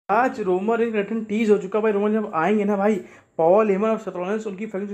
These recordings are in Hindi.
आज रोमन रेंज रिटर्न टीज हो चुका भाई। रोमन जब आएंगे ना भाई, पॉल हेमन और सेथ उनकी फैक्शन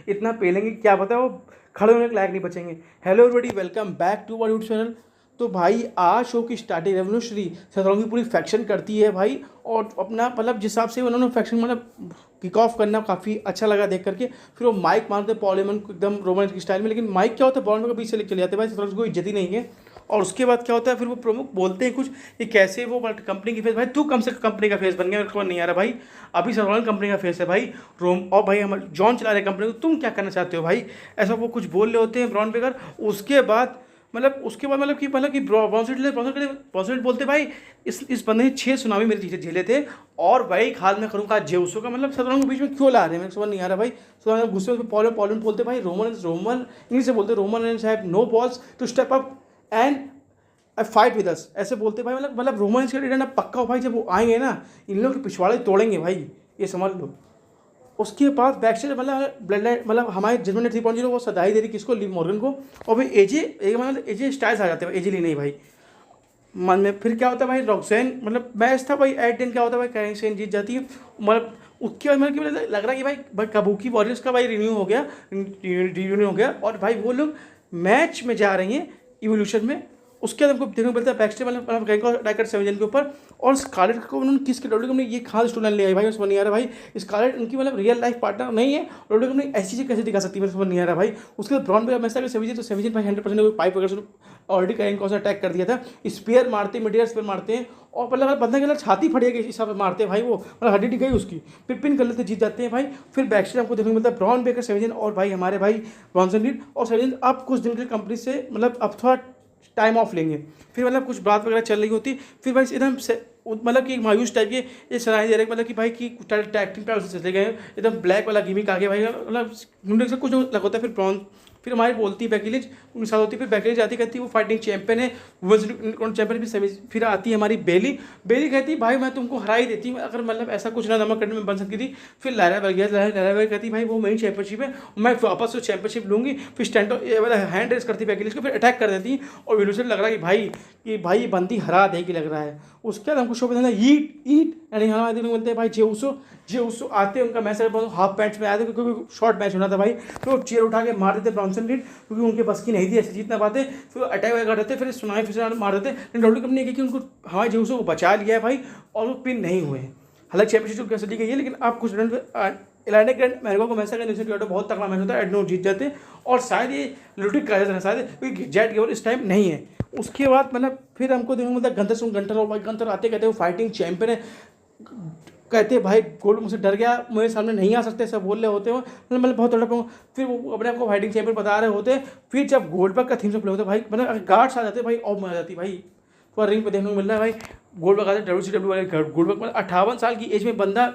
इतना पेलेंगे क्या पता है वो खड़े होने के लायक नहीं बचेंगे। Hello everybody, welcome back to our YouTube channel. तो भाई आज शो की स्टार्टिंग रेवोल्यूशनरी सेथ की पूरी फैक्शन करती है भाई, और अपना मतलब जिस हिसाब से उन्होंने फैक्शन मतलब किक ऑफ करना काफ़ी अच्छा लगा देख करके। फिर वो माइक मारते पॉल हेमन को एकदम रोमन की स्टाइल में, लेकिन माइक क्या होता है बॉल में बीच से लेके चले जाते हैं भाई, सेथ को इज्जत ही नहीं है। और उसके बाद क्या होता है, फिर वो प्रमुख बोलते हैं कुछ कि कैसे वो कंपनी की फेस, भाई तू कम से कम कंपनी का फेस बन गया, मेरे को नहीं आ रहा भाई। अभी सरवान कंपनी का फेस है भाई रोम, और भाई हमारे जॉन चला रहे कंपनी को, तुम क्या करना चाहते हो भाई, ऐसा वो कुछ बोल रहे होते हैं ब्रॉन बेकर। उसके बाद कि ब्रॉन्सलेट बोलते भाई इस बंदे ने 6 सुनामी मेरे चीज़ें झेले थे, और भाई हाल में करूँगा जेउसो का, मतलब सदरों के बीच में क्यों ला रहे हैं, मेरे समझ नहीं आ रहा भाई। सदरों गुस्से में पॉलन बोलते भाई रोमन इंग्लिश से बोलते Roman and have no balls to step up and fight with us, ऐसे बोलते भाई। मतलब रोमांस का लीडर ना पक्का हो भाई, जब वो आएंगे ना इन लोग के पिछवाड़े तोड़ेंगे भाई, ये समझ लो। उसके बाद बैकस्टेज मतलब ब्लड लाइन मतलब हमारे जजमेंट 3.0 वो सदाई दे रही किसको, लिव मॉर्गन को। और फिर एजे स्टाइल्स आ जाते हैं, एजे ली नहीं भाई मन में। फिर क्या होता है भाई, रॉक्सैन मतलब मैच था भाई एट 10 क्या होता है भाई, कैरेंसेन जीत जाती है। मतलब उसके बाद मतलब लग रहा है कि भाई कबूकी वॉरियर्स का भाई रिन्यू हो गया, और भाई वो लोग मैच में जा रही हैं इवोल्यूशन में। उसके बाद हमको देखने को मिलता है बैकस्टेज मतलब अटैकर सेवन के ऊपर, और स्कारलेट को उन्होंने किस के डब्ल्यू ने ये खास स्टूडेंट ले आई भाई, समझ नहीं आ रहा भाई। स्कारलेट उनकी मतलब रियल लाइफ पार्टनर नहीं है, डब्ल्यू ने ऐसी चीज़ कैसे दिखा सकती है, समझ नहीं आ रहा भाई। उसके बाद ब्रॉन बेकर मैच सेविजन, तो सेविजन भाई 100% पाइप वगैरह ऑलरेडी कैरेन को अटैक कर दिया था। स्पेयर मारते मिडियर स्पेयर मारते हैं, और मतलब बंदा के अंदर छाती फट गई इस हिसाब से मारते हैं भाई, वो मतलब हड्डी गई उसकी, फिर पिन कर लेते जीत जाते हैं भाई। फिर बैकस्टेज हमको देखने को मिलता है ब्रॉन बेकर सेविजन और भाई हमारे भाई ब्रॉन्सन रीड, और सेविजन अब कुछ दिन के कंपनी से मतलब अब थोड़ा टाइम ऑफ लेंगे। फिर मतलब कुछ बात वगैरह चल रही होती, फिर भाई एकदम से मतलब कि मायूस टाइप के ये सराहनीय दे रहे मतलब कि भाई की टैक्टिंग पे चले गए एकदम ब्लैक वाला गिमिक आगे भाई, मतलब ढूंढने से कुछ लग होता है। फिर ब्रॉन फिर हमारी बोलती है बैकलिज उनके साथ होती है, फिर बैकलिज आती कहती है वो फाइटिंग चैंपियन है, वुमेन्स चैंपियन। फिर आती है हमारी बेली कहती है भाई मैं तुमको हरा ही देती हूँ, अगर मतलब ऐसा कुछ ना नमक कटने में बन सकती थी। फिर लहरा कहती भाई वो मेरी चैंपियनशिप है, मैं वापस से चैंपियनशिप लूँगी। फिर स्टैंड हैंड रेस करती बैकलिज को, फिर अटैक कर देती और विलू से लग रहा है कि भाई बंदी हरा देगी लग रहा है। उसके बाद हमको शो पे ईट यानी हमारे देखने को मिलते हैं भाई जेउसो आते हैं, उनका मैच हाफ पैंट्स में आए थे क्योंकि शॉर्ट मैच होना था भाई। फिर वो चेयर उठा के मार देते ब्रॉन्सन रीड, क्योंकि उनके बस की नहीं थी ऐसे जीत ना पाते। फिर अटैक वगैरह करते, फिर सुनाई फिर मार देते, लेकिन डब्ल्यू कंपनी की उनको हमारे जेउसो को बचा लिया है भाई, और वो पिन नहीं हुए। हालांकि चैंपियनशिप कैसे ली गई है, लेकिन आप कुछ रन एलाने ग्रैंड मैरिगो को मैच का बहुत तगड़ा मैच होता है, एडनो जीत जाते हैं, और शायद ये लुटिक का है शायद, क्योंकि जेट गेवर इस टाइम नहीं है। उसके बाद मतलब फिर हमको देखने को मिलता है गंटर और भाई गंतर आते कहते हैं वो फाइटिंग चैंपियन है, कहते हैं भाई गोल्ड मुझसे डर गया, मेरे सामने नहीं आ सकते सब बोल रहे होते हो, मतलब बहुत तड़प। फिर वो अपने आपको फाइटिंग चैंपियन बता रहे होते। फिर जब गोल्डबर्ग का थीम से प्ले होता है भाई, मतलब गार्ड्स आ जाते भाई और मजा जाती भाई। पूरा रिंग पे देखने को मिल रहा है भाई गोल्डबर्ग आते WCW वाले गोल्डबर्ग, मतलब 58 साल की एज में बंदा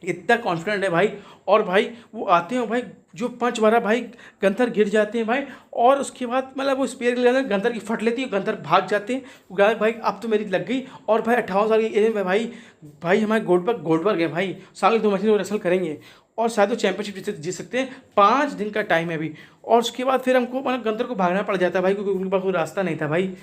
इतना कॉन्फिडेंट है भाई। और भाई वो आते हैं भाई जो पंच मारा भाई गंथर गिर जाते हैं भाई, और उसके बाद मतलब वो स्पेयर ले जाते हैं, गंथर की फट लेती है, गंथर भाग जाते हैं भाई अब तो मेरी लग गई। और भाई 58 साल की एज में भाई हमारे गोल्डबर्ग है भाई, साल के 2 मैच वो रेसल करेंगे, और शायद वो चैंपियनशिप जीत सकते हैं। 5 दिन का टाइम है अभी। और उसके बाद फिर हमको मतलब गंथर को भागना पड़ जाता है भाई, क्योंकि उनके पास कोई रास्ता नहीं था भाई,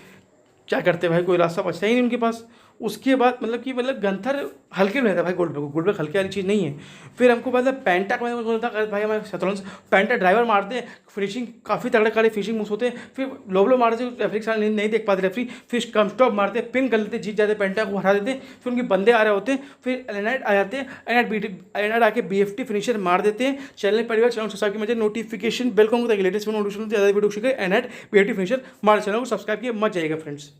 क्या करते भाई, कोई रास्ता बचता ही नहीं उनके पास। उसके बाद मतलब गंथर हल्के में रहता है भाई, गोल्डबर्ग हल्के वाली चीज़ नहीं है। फिर हमको मतलब पैंटा का भाई हमारे शतरंज पैंटा ड्राइवर मारते हैं, फिनिशिंग काफ़ी तगड़े काले फिनिशिंग मूव्स होते हैं। फिर लो मारते हैं, रेफरी के साथ नहीं देख पाते रेफरी, फिर कम स्टॉप मारते हैं, पिन कर लेते, जीत जाते, पैंटा को हरा देते। फिर उनके बंदे आ रहे होते हैं, फिर एलेनाइट आ जाते हैं, एलेनाइट आके BFT फिनिशर मार देते हैं। चैनल परिवार चैनल सब्सक्राइब की, मुझे नोटिफिकेशन बेल को लेटेस्ट वीडियो एलेनाइट BFT फिनिशर मार चैनल को सब्सक्राइब किए मत जाइएगा फ्रेंड्स।